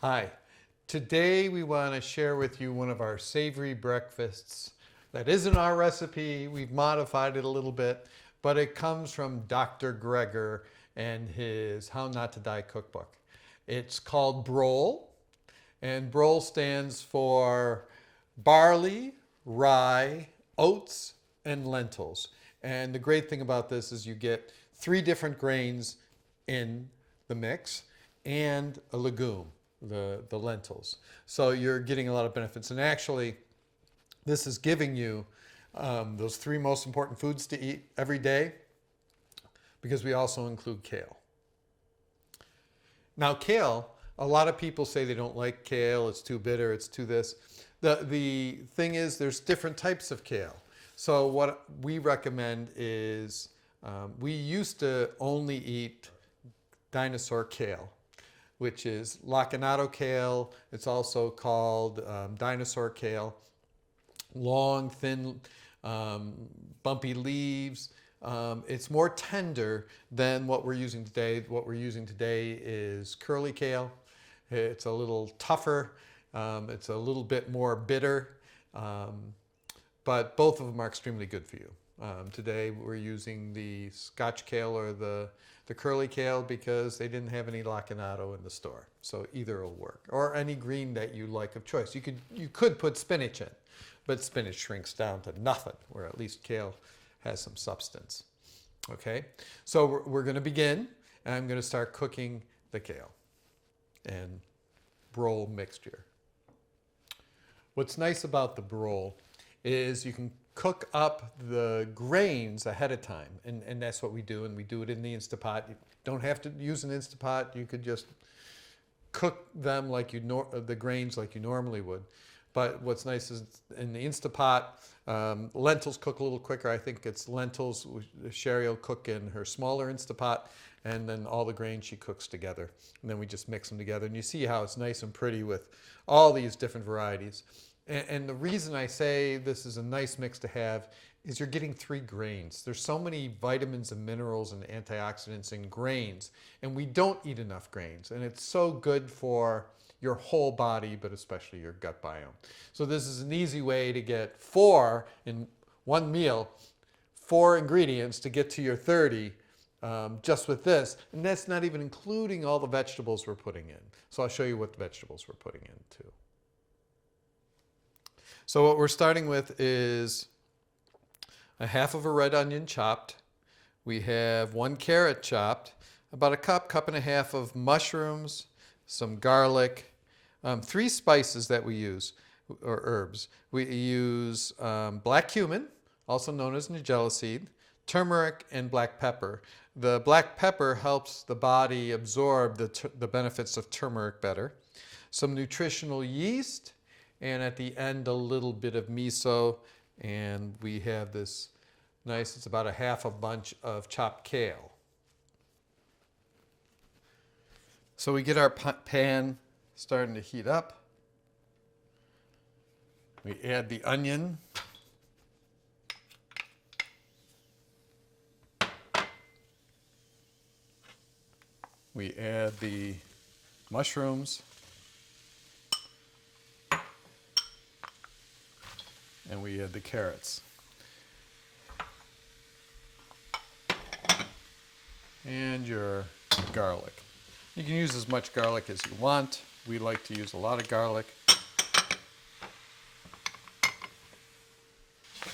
Hi. Today we want to share with you one of our savory breakfasts that isn't our recipe. We've modified it a little bit, but it comes from Dr. Greger and his How Not to Die cookbook. It's called Brol, and Brol stands for barley, rye, oats, and lentils. And the great thing about this is you get three different grains in the mix and a legume, the lentils. So you're getting a lot of benefits. And actually, this is giving you those three most important foods to eat every day because we also include kale. Now, kale, a lot of people say they don't like kale, it's too bitter, it's too this. The thing is, there's different types of kale. So, what we recommend is we used to only eat dinosaur kale, which is lacinato kale. It's also called dinosaur kale. Long, thin, bumpy leaves. It's more tender than what we're using today. What we're using today is curly kale. It's a little tougher. It's a little bit more bitter. But both of them are extremely good for you. Today we're using the Scotch kale or the curly kale because they didn't have any lacinato in the store. So either will work. Or any green that you like of choice. You could put spinach in, but spinach shrinks down to nothing, where at least kale has some substance. Okay, so we're going to begin, and I'm going to start cooking the kale and brol mixture. What's nice about the brol is you can cook up the grains ahead of time, and that's what we do, and we do it in the Instapot. You don't have to use an Instapot. You could just cook them like the grains like you normally would. But what's nice is in the Instapot, lentils cook a little quicker. I think it's lentils. Sherry will cook in her smaller Instapot, and then all the grains she cooks together. And then we just mix them together. And you see how it's nice and pretty with all these different varieties. And the reason I say this is a nice mix to have is you're getting three grains. There's so many vitamins and minerals and antioxidants in grains, and we don't eat enough grains. And it's so good for your whole body, but especially your gut biome. So this is an easy way to get 4 in one meal, 4 ingredients to get to your 30 just with this. And that's not even including all the vegetables we're putting in. So I'll show you what the vegetables we're putting in too. So what we're starting with is a half of a red onion chopped. We have 1 carrot chopped, about a cup and a half of mushrooms, some garlic, 3 spices that we use, or herbs. We use black cumin, also known as nigella seed, turmeric, and black pepper. The black pepper helps the body absorb the benefits of turmeric better. Some nutritional yeast, and at the end a little bit of miso, and we have this nice, it's about a half a bunch of chopped kale. So we get our pan starting to heat up. We add the onion. We add the mushrooms. And we add the carrots. And your garlic. You can use as much garlic as you want. We like to use a lot of garlic.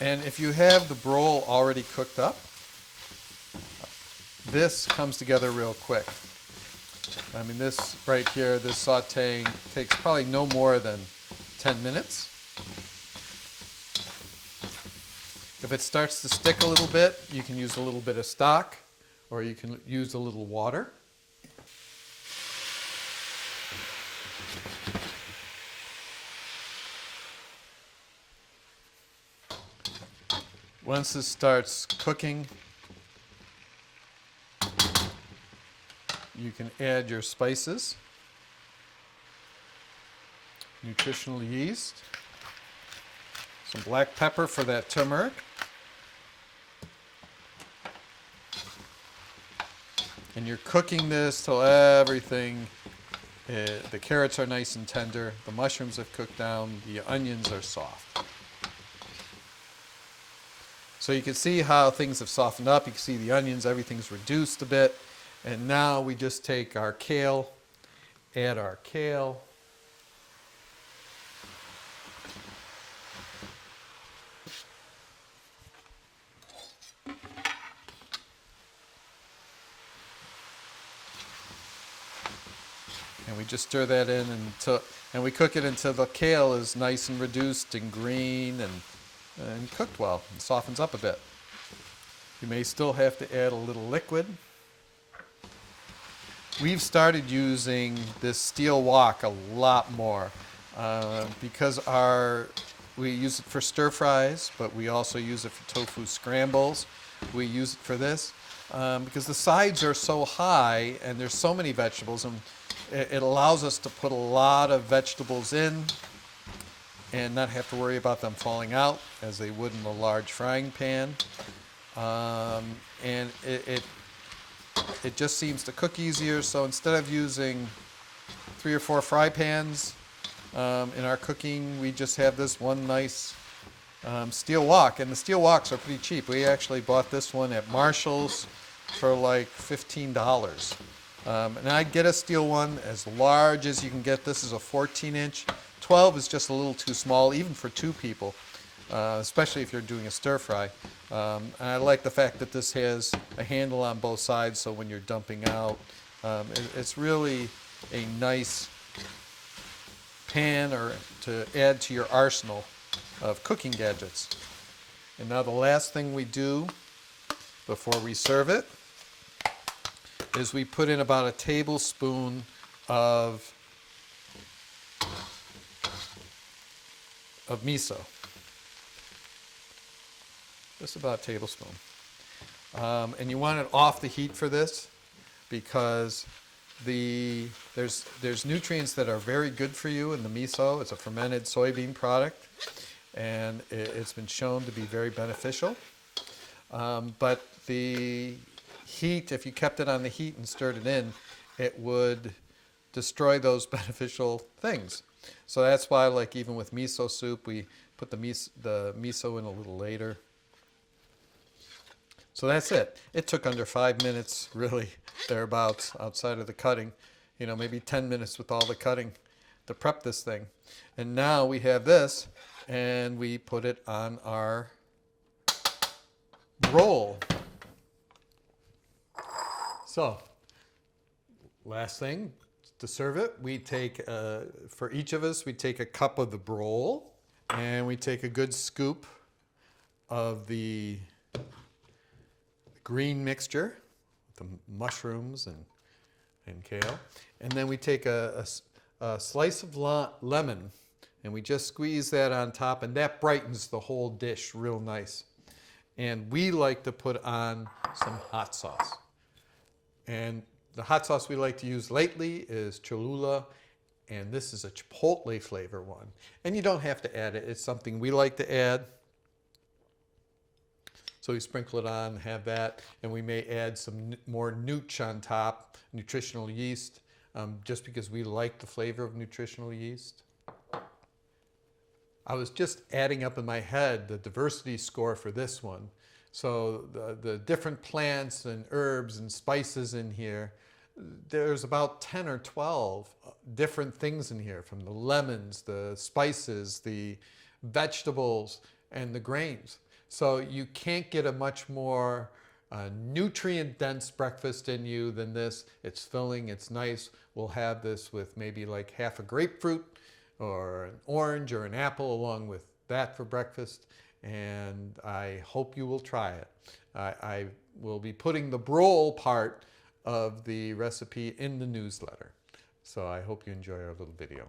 And if you have the brol already cooked up, this comes together real quick. I mean, this right here, this sauteing takes probably no more than 10 minutes. If it starts to stick a little bit, you can use a little bit of stock, or you can use a little water. Once this starts cooking, you can add your spices, nutritional yeast, some black pepper for that turmeric, and you're cooking this till everything The carrots are nice and tender. The mushrooms have cooked down. The onions are soft. So you can see how things have softened up. You can see the onions, everything's reduced a bit. And now we just take our kale, add our kale. And we just stir that in and we cook it until the kale is nice and reduced and green and cooked well and softens up a bit. You may still have to add a little liquid. We've started using this steel wok a lot more because we use it for stir fries, but we also use it for tofu scrambles. We use it for this because the sides are so high and there's so many vegetables, and it allows us to put a lot of vegetables in and not have to worry about them falling out as they would in a large frying pan. And it just seems to cook easier. So instead of using 3 or 4 fry pans in our cooking, we just have this one nice steel wok. And the steel woks are pretty cheap. We actually bought this one at Marshall's for like $15. And I'd get a steel one as large as you can get. This is a 14-inch. 12 is just a little too small, even for 2 people, especially if you're doing a stir fry. And I like the fact that this has a handle on both sides, so when you're dumping out, it's really a nice pan or to add to your arsenal of cooking gadgets. And now the last thing we do before we serve it is we put in about a tablespoon of miso. Just about a tablespoon. And you want it off the heat for this because there's nutrients that are very good for you in the miso. It's a fermented soybean product, and it's been shown to be very beneficial. But the heat, if you kept it on the heat and stirred it in, it would destroy those beneficial things. So that's why, like even with miso soup, we put the miso in a little later. So that's it. It took under 5 minutes, really, thereabouts, outside of the cutting. You know, maybe 10 minutes with all the cutting to prep this thing. And now we have this, and we put it on our Brol. So, last thing, to serve it, we take, for each of us, we take a cup of the Brol, and we take a good scoop of the green mixture, the mushrooms and kale, and then we take a slice of lemon, and we just squeeze that on top, and that brightens the whole dish real nice. And we like to put on some hot sauce. And the hot sauce we like to use lately is Cholula, and this is a chipotle flavor one. And you don't have to add it. It's something we like to add. So we sprinkle it on, have that, and we may add some more nooch on top, nutritional yeast, just because we like the flavor of nutritional yeast. I was just adding up in my head the diversity score for this one. So the different plants and herbs and spices in here, there's about 10 or 12 different things in here, from the lemons, the spices, the vegetables, and the grains. So you can't get a much more nutrient-dense breakfast in you than this. It's filling, it's nice. We'll have this with maybe like half a grapefruit or an orange or an apple along with that for breakfast. And I hope you will try it. I will be putting the Brol part of the recipe in the newsletter. So I hope you enjoy our little video.